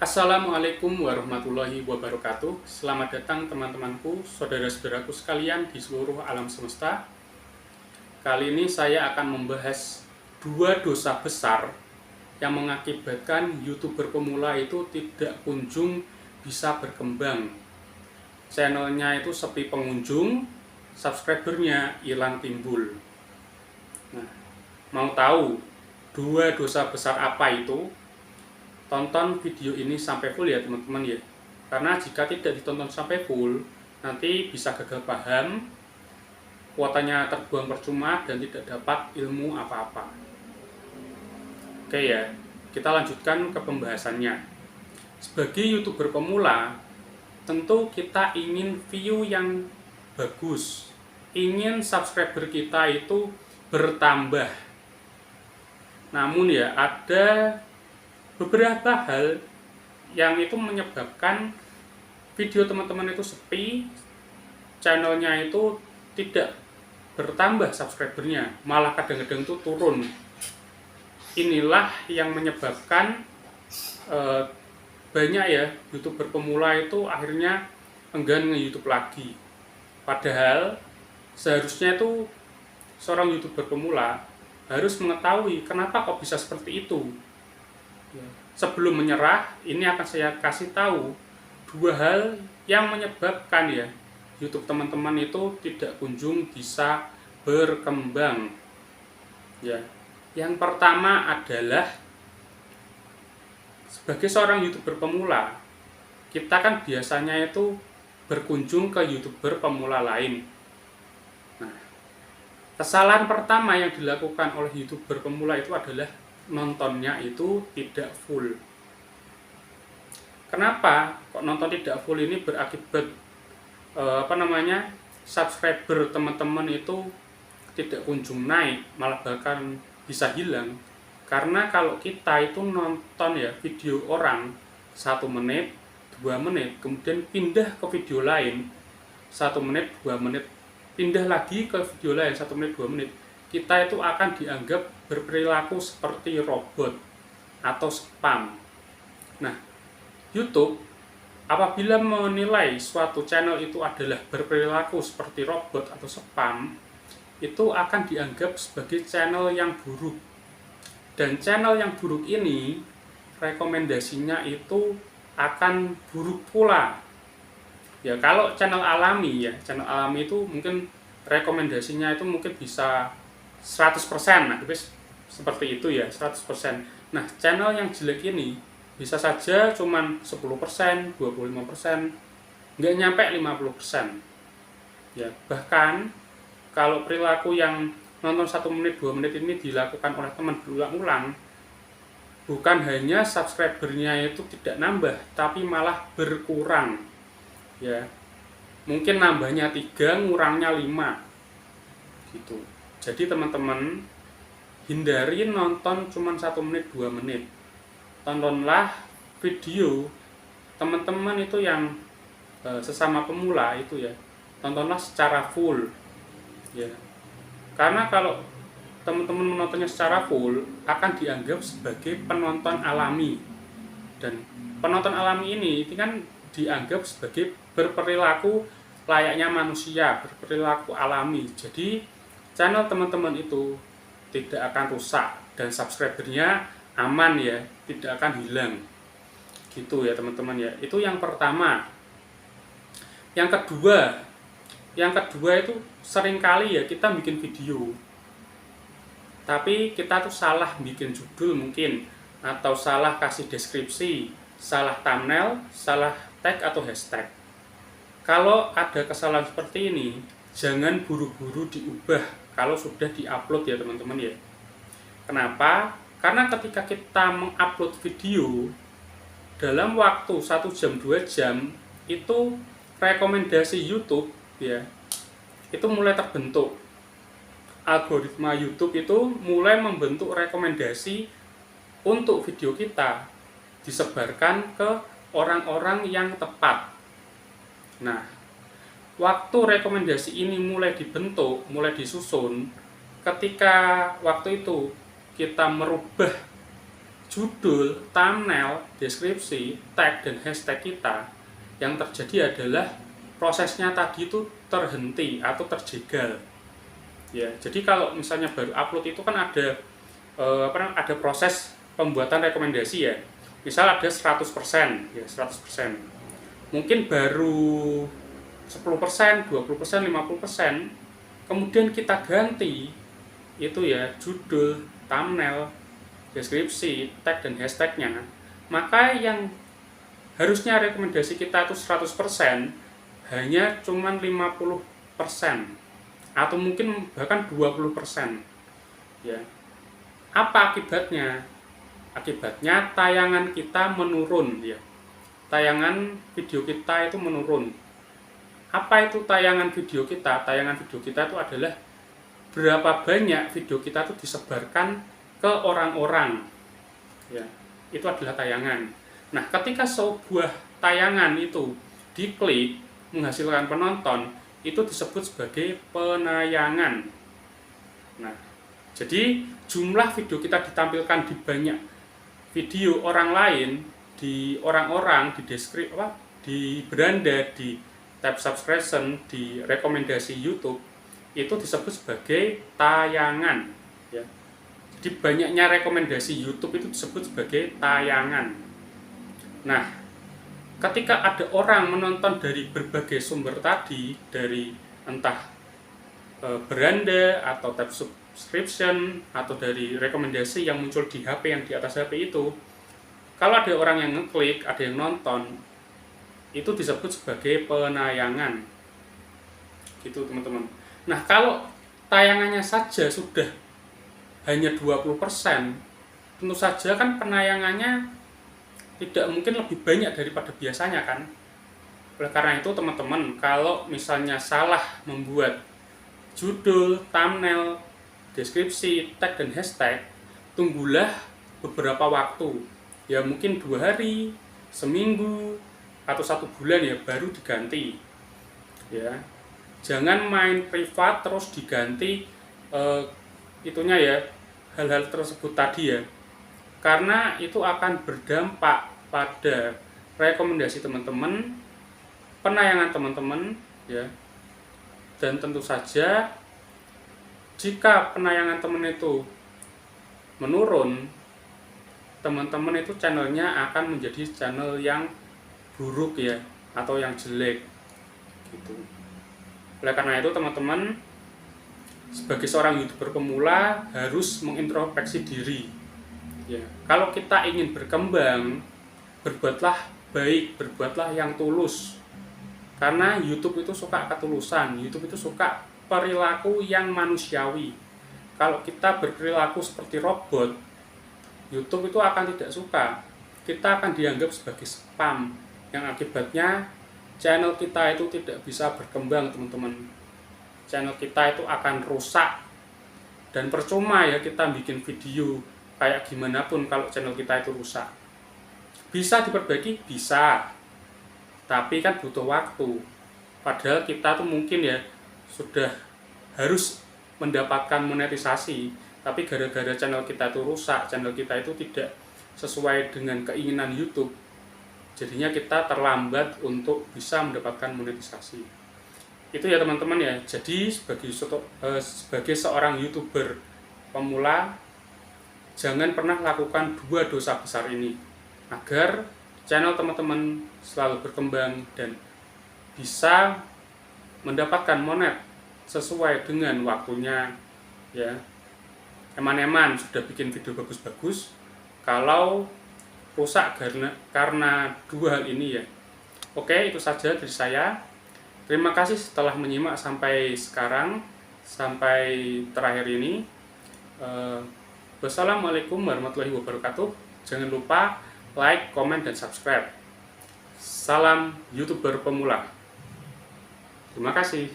Assalamualaikum warahmatullahi wabarakatuh. Selamat datang teman-temanku, saudara-saudaraku sekalian di seluruh alam semesta. Kali ini saya akan membahas dua dosa besar yang mengakibatkan YouTuber pemula itu tidak kunjung bisa berkembang. Channelnya itu sepi pengunjung, subscribernya hilang timbul. Nah, mau tahu dua dosa besar apa itu? Tonton video ini sampai full ya teman-teman ya, karena jika tidak ditonton sampai full nanti bisa gagal paham, kuotanya terbuang percuma dan tidak dapat ilmu apa-apa. Oke ya, kita lanjutkan ke pembahasannya. Sebagai YouTuber pemula, tentu kita ingin view yang bagus, ingin subscriber kita itu bertambah. Namun ya, ada beberapa hal yang itu menyebabkan video teman-teman itu sepi, channelnya itu tidak bertambah subscribernya, malah kadang-kadang itu turun. Inilah yang menyebabkan banyak ya YouTuber pemula itu akhirnya enggan nge-YouTube lagi. Padahal seharusnya itu seorang YouTuber pemula harus mengetahui kenapa kok bisa seperti itu. Sebelum menyerah, ini akan saya kasih tahu dua hal yang menyebabkan ya YouTube teman-teman itu tidak kunjung bisa berkembang. Ya, yang pertama adalah sebagai seorang YouTuber pemula, kita kan biasanya itu berkunjung ke YouTuber pemula lain. Nah, kesalahan pertama yang dilakukan oleh YouTuber pemula itu adalah nontonnya itu tidak full. Kenapa kok nonton tidak full ini berakibat subscriber teman-teman itu tidak kunjung naik, malah bahkan bisa hilang? Karena kalau kita itu nonton ya video orang 1 menit, 2 menit, kemudian pindah ke video lain 1 menit, 2 menit, pindah lagi ke video lain 1 menit, 2 menit, kita itu akan dianggap berperilaku seperti robot atau spam. Nah, YouTube apabila menilai suatu channel itu adalah berperilaku seperti robot atau spam, itu akan dianggap sebagai channel yang buruk. Dan channel yang buruk ini rekomendasinya itu akan buruk pula. Ya, kalau channel alami ya, channel alami itu mungkin rekomendasinya itu mungkin bisa 100%, nah seperti itu ya, 100%. Nah, channel yang jelek ini bisa saja cuman 10%, 25%, nggak nyampe 50%. Ya, bahkan kalau perilaku yang nonton 1 menit, 2 menit ini dilakukan oleh teman berulang-ulang, bukan hanya subscribernya itu tidak nambah, tapi malah berkurang. Ya, mungkin nambahnya 3, ngurangnya 5 gitu. Jadi teman-teman, hindari nonton cuma 1 menit, 2 menit. Tontonlah video teman-teman itu yang sesama pemula itu ya. Tontonlah secara full. Ya. Karena kalau teman-teman menontonnya secara full, akan dianggap sebagai penonton alami. Dan penonton alami ini kan dianggap sebagai berperilaku layaknya manusia, berperilaku alami. Jadi channel teman-teman itu tidak akan rusak dan subscribernya aman ya, tidak akan hilang gitu ya teman-teman ya. Itu yang pertama. Yang kedua itu seringkali ya kita bikin video tapi kita tuh salah bikin judul mungkin, atau salah kasih deskripsi, salah thumbnail, salah tag atau hashtag. Kalau ada kesalahan seperti ini, jangan buru-buru diubah kalau sudah diupload ya teman-teman ya. Kenapa? Karena ketika kita mengupload video dalam waktu 1 jam 2 jam, itu rekomendasi YouTube ya itu mulai terbentuk. Algoritma YouTube itu mulai membentuk rekomendasi untuk video kita disebarkan ke orang-orang yang tepat. Nah, waktu rekomendasi ini mulai dibentuk, mulai disusun, ketika waktu itu kita merubah judul, thumbnail, deskripsi, tag, dan hashtag kita, yang terjadi adalah prosesnya tadi itu terhenti atau terjegal. Ya, jadi kalau misalnya baru upload itu kan ada ada proses pembuatan rekomendasi ya. Misal ada 100%, ya 100%. Mungkin baru 10%, 20%, 50%, kemudian kita ganti itu ya judul, thumbnail, deskripsi, tag, dan hashtagnya, maka yang harusnya rekomendasi kita itu 100% hanya cuman 50% atau mungkin bahkan 20%. Ya. Apa akibatnya? Akibatnya tayangan kita menurun ya. Tayangan video kita itu menurun. Apa itu tayangan video kita? Tayangan video kita itu adalah berapa banyak video kita itu disebarkan ke orang-orang. Ya, itu adalah tayangan. Nah, ketika sebuah tayangan itu diklik menghasilkan penonton, itu disebut sebagai penayangan. Nah, jadi jumlah video kita ditampilkan di banyak video orang lain, di orang-orang, di di beranda, di tab subscription, di rekomendasi YouTube, itu disebut sebagai tayangan. Ya. Jadi banyaknya rekomendasi YouTube itu disebut sebagai tayangan. Nah, ketika ada orang menonton dari berbagai sumber tadi, dari entah beranda atau tab subscription atau dari rekomendasi yang muncul di HP yang di atas HP itu, kalau ada orang yang ngeklik, ada yang nonton, itu disebut sebagai penayangan. Gitu teman-teman. Nah, kalau tayangannya saja sudah hanya 20%, tentu saja kan penayangannya tidak mungkin lebih banyak daripada biasanya kan. Oleh karena itu teman-teman, kalau misalnya salah membuat judul, thumbnail, deskripsi, tag, dan hashtag, tunggulah beberapa waktu. Ya mungkin 2 hari, seminggu, atau 1 bulan ya baru diganti. Ya, jangan main privat terus diganti itunya ya, hal-hal tersebut tadi ya. Karena itu akan berdampak pada rekomendasi teman-teman, penayangan teman-teman, ya. Dan tentu saja jika penayangan teman itu menurun, teman-teman itu channelnya akan menjadi channel yang buruk ya, atau yang jelek gitu. Oleh karena itu teman-teman, sebagai seorang YouTuber pemula harus mengintrospeksi diri. Ya, kalau kita ingin berkembang, berbuatlah baik, berbuatlah yang tulus. Karena YouTube itu suka ketulusan, YouTube itu suka perilaku yang manusiawi. Kalau kita berperilaku seperti robot, YouTube itu akan tidak suka. Kita akan dianggap sebagai spam, yang akibatnya channel kita itu tidak bisa berkembang, teman-teman. Channel kita itu akan rusak. Dan percuma ya kita bikin video kayak gimana pun kalau channel kita itu rusak. Bisa diperbaiki? Bisa. Tapi kan butuh waktu. Padahal kita tuh mungkin ya sudah harus mendapatkan monetisasi. Tapi gara-gara channel kita itu rusak, channel kita itu tidak sesuai dengan keinginan YouTube, jadinya kita terlambat untuk bisa mendapatkan monetisasi. Itu ya teman-teman ya. Jadi sebagai seorang YouTuber pemula, jangan pernah lakukan 2 dosa besar ini, agar channel teman-teman selalu berkembang dan bisa mendapatkan monet sesuai dengan waktunya ya. Eman-eman sudah bikin video bagus-bagus, kalau rusak karena 2 hal ini ya. Oke, itu saja dari saya. Terima kasih telah menyimak sampai sekarang, sampai terakhir ini. Wassalamualaikum warahmatullahi wabarakatuh. Jangan lupa like, komen, dan subscribe. Salam YouTuber pemula. Terima kasih.